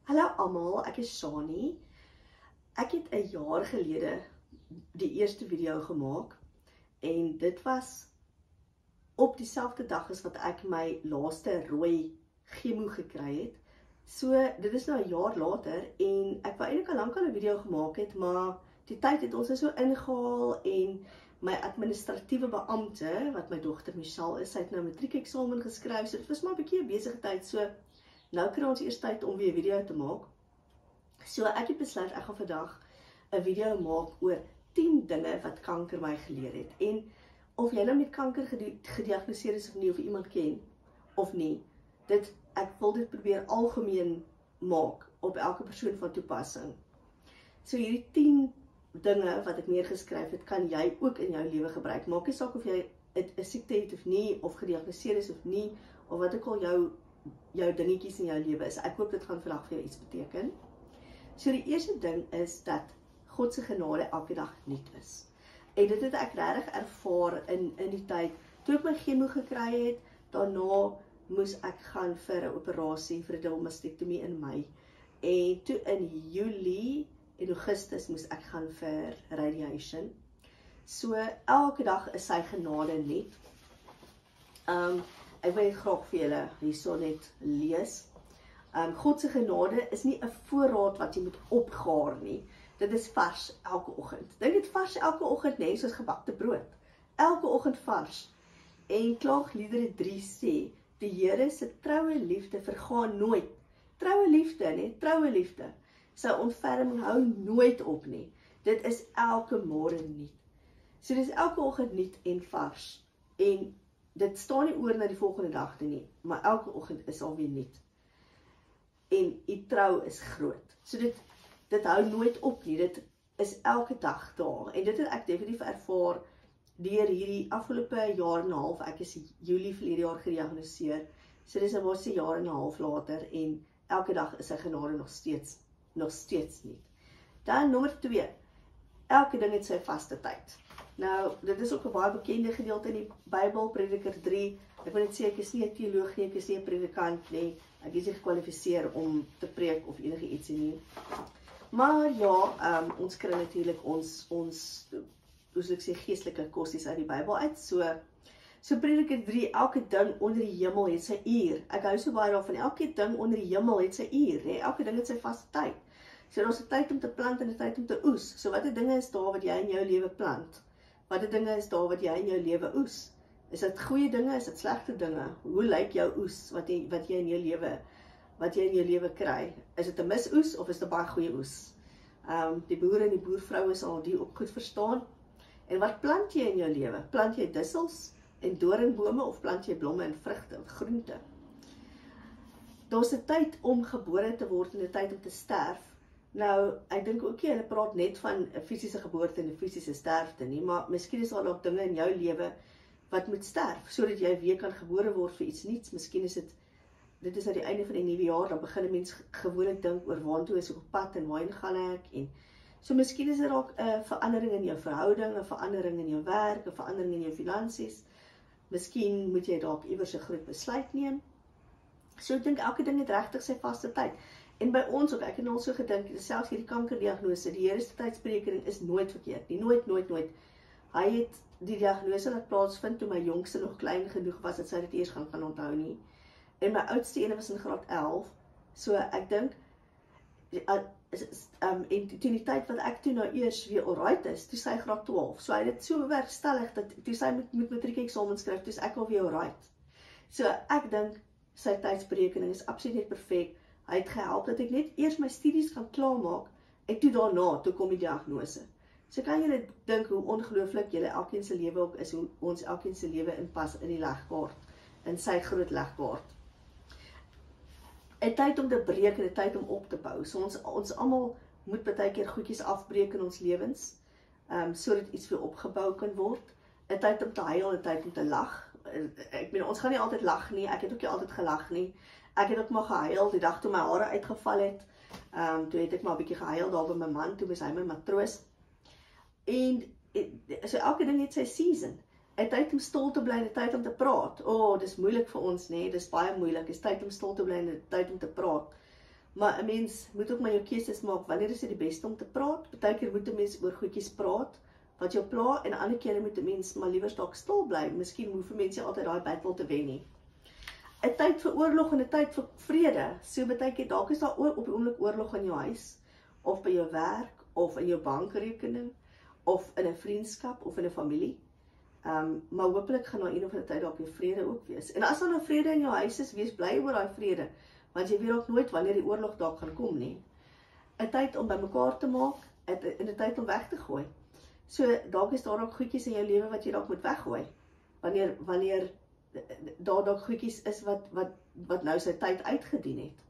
Hallo almal, ek is Shani. Ek het 'n jaar gelede die eerste video gemaak en dit was op dieselfde dag as wat ek my laaste rooi chemo gekry het. So dit is nou 'n jaar later en ek wou eintlik al lank 'n video gemaak het, maar die tyd het ons so ingehaal en my administratiewe beampte, wat my dogter Michelle is, sy het nou matriekeksamen geskryf, so dit was maar 'n bietjie 'n besige tyd, so nou kry ons eers tyd om weer 'n video te maak. So ek het besluit ek gaan vandag 'n video maak oor 10 dinge wat kanker my geleer het. En of jy nou met kanker gediagnoseer is of nie, of iemand ken of nie, ek wil dit probeer algemeen maak op elke persoon van toepassing. So hierdie 10 dinge wat ek neergeskryf het, kan jy ook in jou lewe gebruik. Maak nie saak of jy 'n siekte het of nie, of gediagnoseer is of nie, of wat ook al jou dingetjies in jou lewe is. Ek hoop dit gaan vandag vir jou iets beteken. So die eerste ding is dat God se genade elke dag nuut is. En dit het ek regtig ervaar in die tyd toe ek my chemo gekry het. Daarna moes ek gaan vir 'n operasie vir 'n dubbelmastektomie in Mei. En toe in Julie en Augustus moes ek gaan vir radiation. So elke dag is sy genade nuut. Ek wil graag vir julle hierso net lees. God se genade is nie 'n voorraad wat jy moet opgaar nie. Dit is vars elke oggend. Dink dit vars elke oggend, nee, soos gebakte brood. Elke oggend vars. En Klaagliedere 3 sê, die Here se troue liefde vergaan nooit. Troue liefde, nee, troue liefde. Sy ontferming hou nooit op nie. Dit is elke môre nuut. So dis elke oggend nuut en vars. En dit staan nie oor na die volgende dag nie, maar elke oggend is alweer nuut. En u trou is groot. So dit hou nooit op nie, dit is elke dag daar. En dit het ek definitief ervaar deur hierdie afgelope jaar en 'n half. Ek is Julie verlede jaar gediagnoseer. So dis 'n jaar en 'n half later en elke dag is sy genade nog steeds nie. Dan nommer 2. Elke ding het sy vaste tyd. Nou, dit is ook 'n baie bekende gedeelte in die Bybel, Prediker 3. Ek wil net sê ek is nie 'n teoloog nie, ek is nie 'n predikant nie. Ek is nie gekwalifiseer om te preek of enige ietsie nie. Maar ja, ons kry natuurlik ons hoe sou ek sê, geestelike kosies uit die Bybel uit. So Prediker 3, elke ding onder die hemel het sy uur. Ek hou so baie daarvan, elke ding onder die hemel het sy uur, hè? Elke ding het sy vaste tyd. So daar's 'n tyd om te plant en 'n tyd om te oes. So watter dinge is daar wat jy in jou lewe plant? Watter dinge is daar wat jy in jou lewe oes? Is dit goeie dinge, is dit slegte dinge? Hoe lyk jou oes wat jy in jou lewe kry? Is dit 'n misoes of is dit 'n baie goeie oes? Die boere en die boervroue sal die ook goed verstaan. En wat plant jy in jou lewe? Plant jy dussels en doringbome of plant jy blomme en vrugte en groente? Daar's 'n tyd om gebore te word en 'n tyd om te sterf. Nou, ek dink ook nie hulle praat net van 'n fisiese geboorte en 'n fisiese sterfte nie, maar miskien is daar dalk dinge in jou lewe wat moet sterf, sodat jy weer kan gebore word vir iets nuuts. Miskien is dit is aan die einde van die nuwe jaar, dan begin 'n mens gewoonlik dink oor waartoe is ek op pad en waarheen gaan ek, en so miskien is dit dalk 'n verandering in jou verhouding, 'n verandering in jou werk, 'n verandering in jou finansies. Miskien moet jy dalk iewers 'n groot besluit neem. So ek dink elke ding het regtig sy vaste tyd. En by ons ook, ek het al so gedink, selfs hierdie kankerdiagnose, die Here se tydsberekening is nooit verkeerd nie, nooit. Hy het die diagnose laat plaasvind toe my jongste nog klein genoeg was dat sy dit eers gaan onthou nie. En my oudste ene was in graad 11, so ek dink, en teen die tyd wat ek toe nou eers weer alright is, toe sy graad 12, so hy het dit so bewerkstellig, dat toe sy met matriekeksamen skryf, toe is ek al weer alright. So ek dink, sy tydsberekening is absoluut net perfek. Hy het gehelp dat ek net eers my studies gaan klaarmaak, en toe kom die diagnose. So kan julle dink hoe ongelooflik julle elkeen se lewe ook is, hoe ons elkeen se lewe inpas in die legkaart, in sy groot legkaart. 'n tyd om te breek en 'n tyd om op te bou. So ons almal moet baie keer goedjies afbreek in ons lewens, sodat iets weer opgebou kan word. 'n Tyd om te huil, 'n tyd om te lag. Ek meen, ons gaan nie altyd lag nie, ek het ook nie altyd gelag nie. Ek het ook maar gehuil die dag toe my hare uitgeval het. Toe het ek maar 'n bietjie gehuil daar by my man, toe was hy my matroos. En so elke ding het sy season. 'n tyd om stil te bly en 'n tyd om te praat. Dis moeilik vir ons, nee, dis baie moeilik. Dis tyd om stil te bly en 'n tyd om te praat. Maar 'n mens moet ook maar jou keuses maak, wanneer is dit die beste om te praat? Partykeer moet 'n mens oor goedjies praat, wat jou pla, en ander kere moet 'n mens maar liewer dalk stil bly. Miskien hoef mense altyd daai battle te wen nie. 'n Tyd vir oorlog en 'n tyd vir vrede. So baie keer dalk is daar op die oomblik oorlog in jou huis, of by jou werk, of in jou bankrekening, of in 'n vriendskap, of in 'n familie. Maar hopelik gaan daar een of ander tyd dalk weer vrede ook wees. En as daar nou vrede in jou huis is, wees bly oor daai vrede, want jy weet ook nooit wanneer die oorlog dalk gaan kom nie. 'n Tyd om bymekaar te maak, en 'n tyd om weg te gooi. So dalk is daar ook goedjies in jou lewe wat jy dalk moet weggooi. Wanneer daar dalk goedjies is wat nou sy tyd uitgedien het.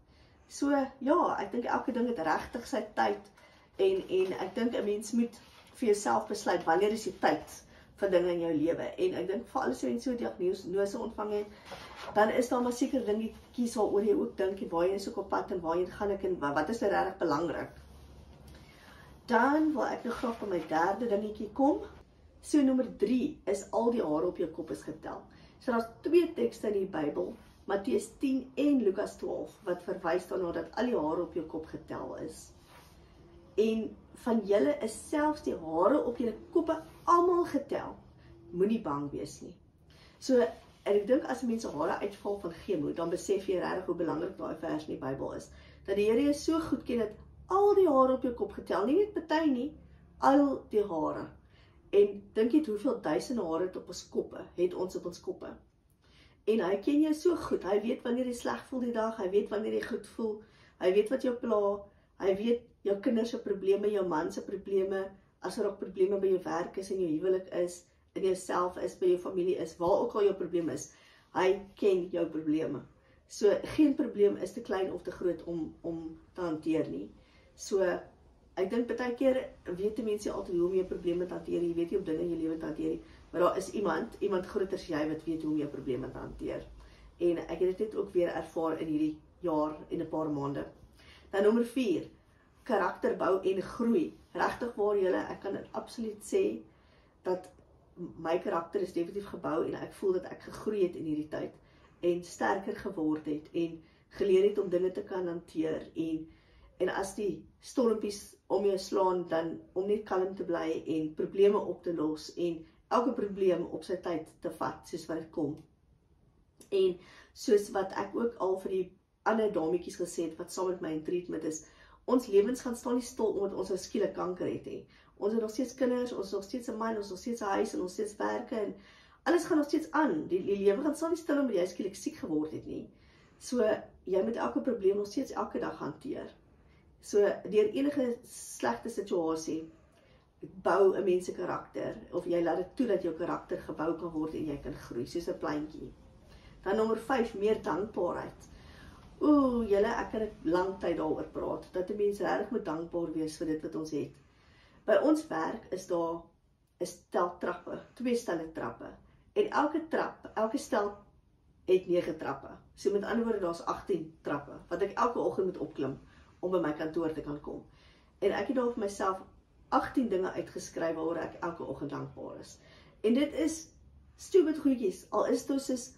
So ja, ek dink elke ding het regtig sy tyd, en ek dink 'n mens moet vir jouself besluit wanneer is die tyd vir dinge in jou lewe. En ek dink vir alles wat jy so 'n diagnose ontvang het, dan is daar maar seker dingetjies waaroor jy ook dink en waar jy is ook op pad en waarheen gaan ek en wat is regtig belangrik. Dan wil ek nou graag by my derde dingetjie kom. So nommer 3 is al die hare op jou kop is getel. So daar's 2 tekste in die Bybel, Matteus 10 en Lukas 12, wat verwys daarna dat al die hare op jou kop getel is. En van julle is selfs die hare op julle koppe almal getel. Moenie bang wees nie. So, en ek dink as mense hare uitval van chemo, dan besef jy regtig hoe belangrik daai vers in die Bybel is. Dat die Here jou so goed ken dat al die hare op jou kop getel, nie net party nie, al die hare. En dink jy hoeveel duisende hare het ons op ons koppe. En hy ken jou so goed, hy weet wanneer jy sleg voel die dag, hy weet wanneer jy goed voel, hy weet wat jou pla, hy weet jou kinders se probleme, jou man se probleme, as ook probleme by jou werk is, in jou huwelik is, in jouself is, by jou familie is, waar ook al jou probleem is, hy ken jou probleme. So, geen probleem is te klein of te groot om te hanteer nie. So, ek dink baie keer weet mense altyd hoe om jou probleme te hanteer, jy weet nie op dinge in jou lewe te hanteer, maar daar is iemand groter as jy wat weet hoe om jou probleme te hanteer. En ek het dit ook weer ervaar in hierdie jaar en 'n paar maande. Dan nommer 4, karakterbou en groei. Regtig waar julle, ek kan dit absoluut sê, dat my karakter is definitief gebou, en ek voel dat ek gegroei het in hierdie tyd, en sterker geword het, en geleer het om dinge te kan hanteer, en as die stormpies om jou slaan, dan om net kalm te bly, en probleme op te los, en elke probleem op sy tyd te vat, soos wat dit kom. En soos wat ek ook al vir die ander dametjies gesê het, wat saam met my in treatment is, ons lewens gaan staan nie stil, omdat ons 'n skielik kanker het nie. Ons het nog steeds kinders, ons het nog steeds 'n man, ons het nog steeds 'n huis, en ons steeds werke, en alles gaan nog steeds aan. Die lewe gaan staan nie stil, omdat jy skielik siek geword het nie. So, jy moet elke probleem nog steeds elke dag hanteer. So, deur enige slegte situasie, bou 'n mens se karakter, of jy laat dit toe dat jou karakter gebou kan word, en jy kan groei, soos 'n plantjie. Dan nommer 5, meer dankbaarheid. Julle, ek kan 'n lang tyd daaroor praat, dat 'n mens regtig moet dankbaar wees vir dit wat ons het. By ons werk is daar 'n stel trappe, 2 stelle trappe, en elke stel het 9 trappe. So met ander woorde, daar's 18 trappe, wat ek elke oggend moet opklim, om by my kantoor te kan kom. En ek het daar vir myself 18 dinge uitgeskryf, waaroor ek elke oggend dankbaar is. En dit is stupid goedjies, al is dit soos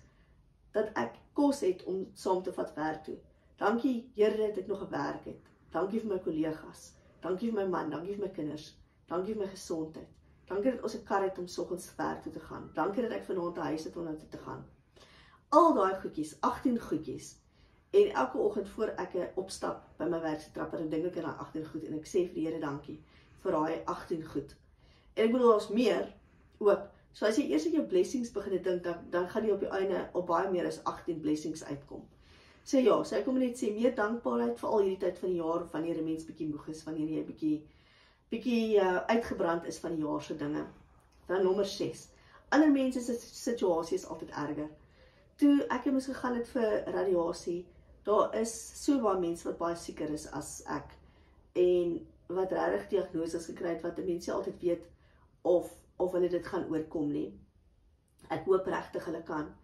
dat ek kos het om saam te vat werk toe. Dankie Here dat ek nog 'n werk het. Dankie vir my kollegas. Dankie vir my man, dankie vir my kinders. Dankie vir my gesondheid. Dankie dat ons 'n kar het om soggens werk toe te gaan. Dankie dat ek vanaand 'n huis het om na toe te gaan. Al daai goedjies, 18 goedjies. En elke oggend voor ek opstap by my werk se trappe, dan dink ek aan daai 18 goed en ek sê vir die Here dankie vir daai 18 goed. En ek bedoel, daar's meer ook. So as jy eers aan jou blessings begin dink, dan gaan jy op die einde op baie meer as 18 blessings uitkom. So ja, so ek kom net sê, meer dankbaarheid vir al hierdie tyd van die jaar, wanneer 'n mens bietjie moeg is, wanneer jy bietjie uitgebrand is van die jaar se dinge. Dan nommer 6. Ander mense se situasie is altyd erger. Toe ek moes gegaan het vir radiasie, daar is so baie mense wat baie sieker is as ek, en wat regtig diagnoses gekry het, wat 'n mens nie altyd weet of hulle dit gaan oorkom nie. Ek hoop regtig hulle kan.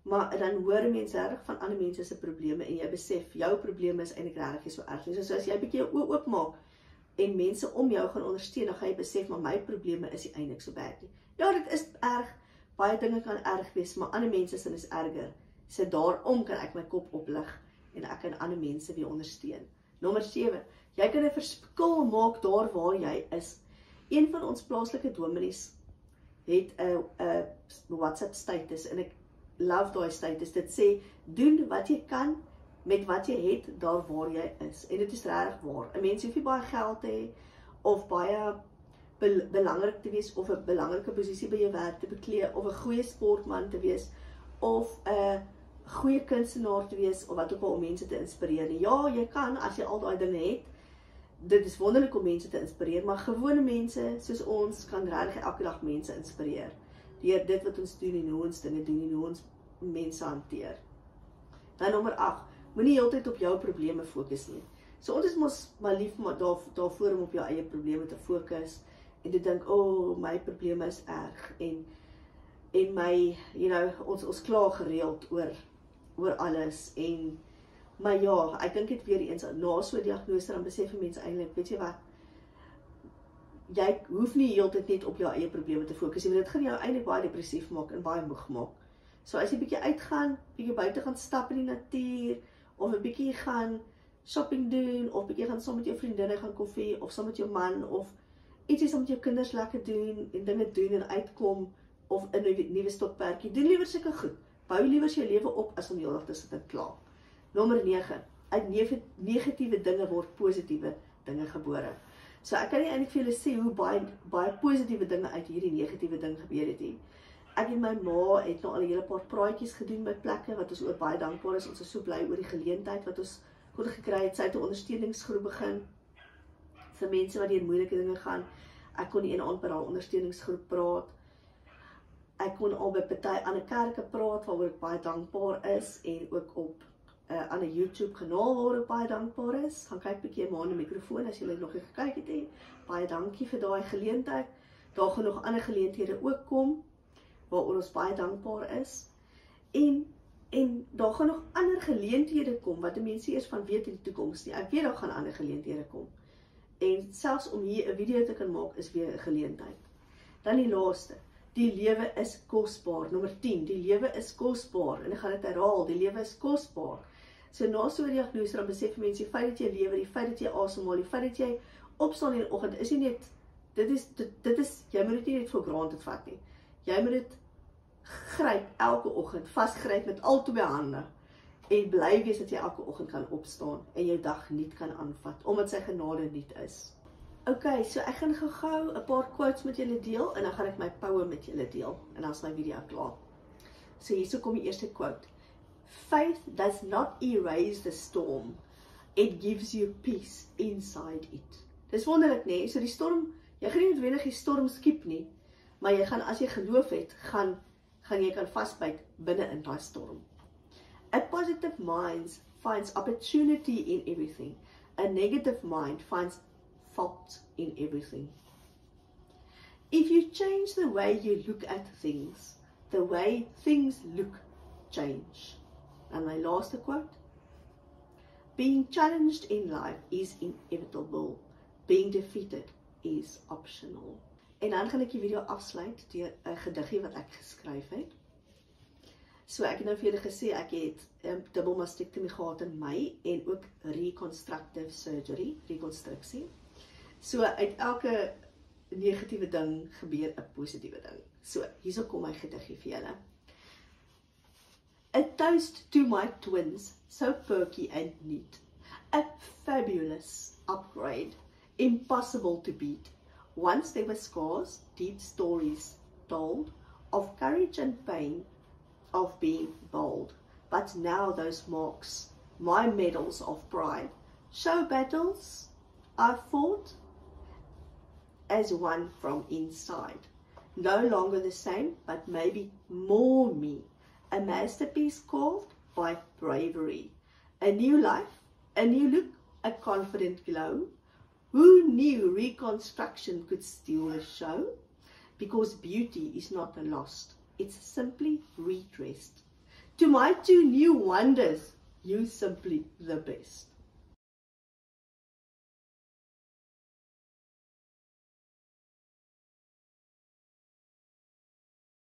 Maar dan hoor mense regtig van ander mense se probleme, en jy besef, jou probleme is eintlik regtig nie so erg nie. So as jy bietjie jou oë oopmaak, en mense om jou gaan ondersteun, dan gaan jy besef, maar my probleme is nie eintlik so bad nie. Ja, dit is erg, baie dinge kan erg wees, maar ander mense se is erger. So daarom kan ek my kop oplig, en ek kan ander mense weer ondersteun. Nommer 7. Jy kan 'n verskil maak daar waar jy is. Een van ons plaaslike dominees het 'n WhatsApp status en ek love daai status. Dit sê doen wat jy kan met wat jy het daar waar jy is. En dit is regtig waar. 'n Mens hoef nie baie geld te hê of baie belangrik te wees of 'n belangrike posisie by jou werk te beklee of 'n goeie sportman te wees of 'n goeie kunstenaar te wees of wat ook al om mense te inspireer. Ja, jy kan as jy al daai dinge het. Dit is wonderlik om mense te inspireer, maar gewone mense soos ons kan regtig elke dag mense inspireer deur dit wat ons doen en hoe ons dinge doen en hoe ons mense hanteer. Dan nommer 8, moenie heeltyd op jou probleme fokus nie. So ons is mos maar lief maar daarvoor om op jou eie probleme te fokus en te dink, my probleme is erg en my, ons kla gereeld oor alles maar ja, ek dink dit weer eens, na so 'n diagnose dan besef mense eintlik, weet jy wat, jy hoef nie heeltyd net op jou eie probleme te fokus nie, want dit gaan jou eintlik baie depressief maak en baie moeg maak. So as jy bietjie uitgaan, bietjie buite gaan stap in die natuur, of 'n bietjie gaan shopping doen, of bietjie gaan saam met jou vriendinne gaan koffie, of saam met jou man, of ietsie saam met jou kinders lekker doen, en dinge doen en uitkom, of 'n nuwe stokperdjie, doen liewer sulke goed. Bou liewer jou lewe op, as om heeldag te sit en kla. Nommer 9, uit negatiewe dinge word positiewe dinge gebore. So ek kan nie eintlik vir julle sê hoe baie positiewe dinge uit hierdie negatiewe ding gebeur het nie. Ek en my ma het nou al 'n hele paar praatjies gedoen by plekke wat ons oor baie dankbaar is. Ons is so bly oor die geleentheid wat ons kon gekry het. Sy het 'n ondersteuningsgroep begin vir mense wat deur moeilike dinge gaan. Ek kon die een aand by haar ondersteuningsgroep praat. Ek kon al by party ander kerke praat waaroor ek baie dankbaar is en ook op aan 'n YouTube kanaal waar ek baie dankbaar is. Gaan kyk bietjie maar aan die mikrofoon as jy nog nie gekyk het nie. Baie dankie vir daai geleentheid. Daar gaan nog ander geleenthede ook kom waaroor ons baie dankbaar is. En daar gaan nog ander geleenthede kom wat mense eers van weet in die toekoms nie. Ek weet daar gaan ander geleenthede kom. En selfs om hier 'n video te kan maak is weer 'n geleentheid. Dan die laaste. Die lewe is kosbaar. Nommer 10. Die lewe is kosbaar. En ek gaan dit herhaal. Die lewe is kosbaar. So na so 'n diagnose dan besef mense die feit dat jy lewe, die feit dat jy asemhaal, die feit dat jy opstaan in die oggend is nie net dit is jy moet dit nie net vir granted vat nie. Jy moet dit gryp elke oggend, vasgryp met al twee hande en bly wees dat jy elke oggend kan opstaan en jou dag nuut kan aanvat omdat sy genade nuut is. Okay, so ek gaan gou 'n paar quotes met julle deel en dan gaan ek my poem met julle deel en dan is my video klaar. So hierso kom die eerste quote. Faith does not erase the storm. It gives you peace inside it. Dis wonderlik, nee? So die storm, jy gaan nie noodwendig die storm skiep nie, maar jy gaan as jy geloof het, gaan jy kan vasbyt binne in daai storm. A positive mind finds opportunity in everything. A negative mind finds fault in everything. If you change the way you look at things, the way things look change. And my last quote. Being challenged in life is inevitable. Being defeated is optional. En dan gaan ek die video afsluit deur 'n gediggie wat ek geskryf het. So ek het nou vir julle gesê ek het 'n dubbelmastektomie gehad in Mei en ook reconstructive surgery, rekonstruksie. So uit elke negatiewe ding gebeur 'n positiewe ding. So hierso kom my gediggie vir julle. A toast to my twins, so perky and neat. A fabulous upgrade, impossible to beat. Once there were scars, deep stories told of courage and pain, of being bold. But now those marks, my medals of pride, show battles I fought as one from inside. No longer the same, but maybe more me. A masterpiece carved by bravery. A new life, a new look, a confident glow. Who knew reconstruction could steal the show? Because beauty is not lost, it's simply redressed. To my two new wonders, you simply the best.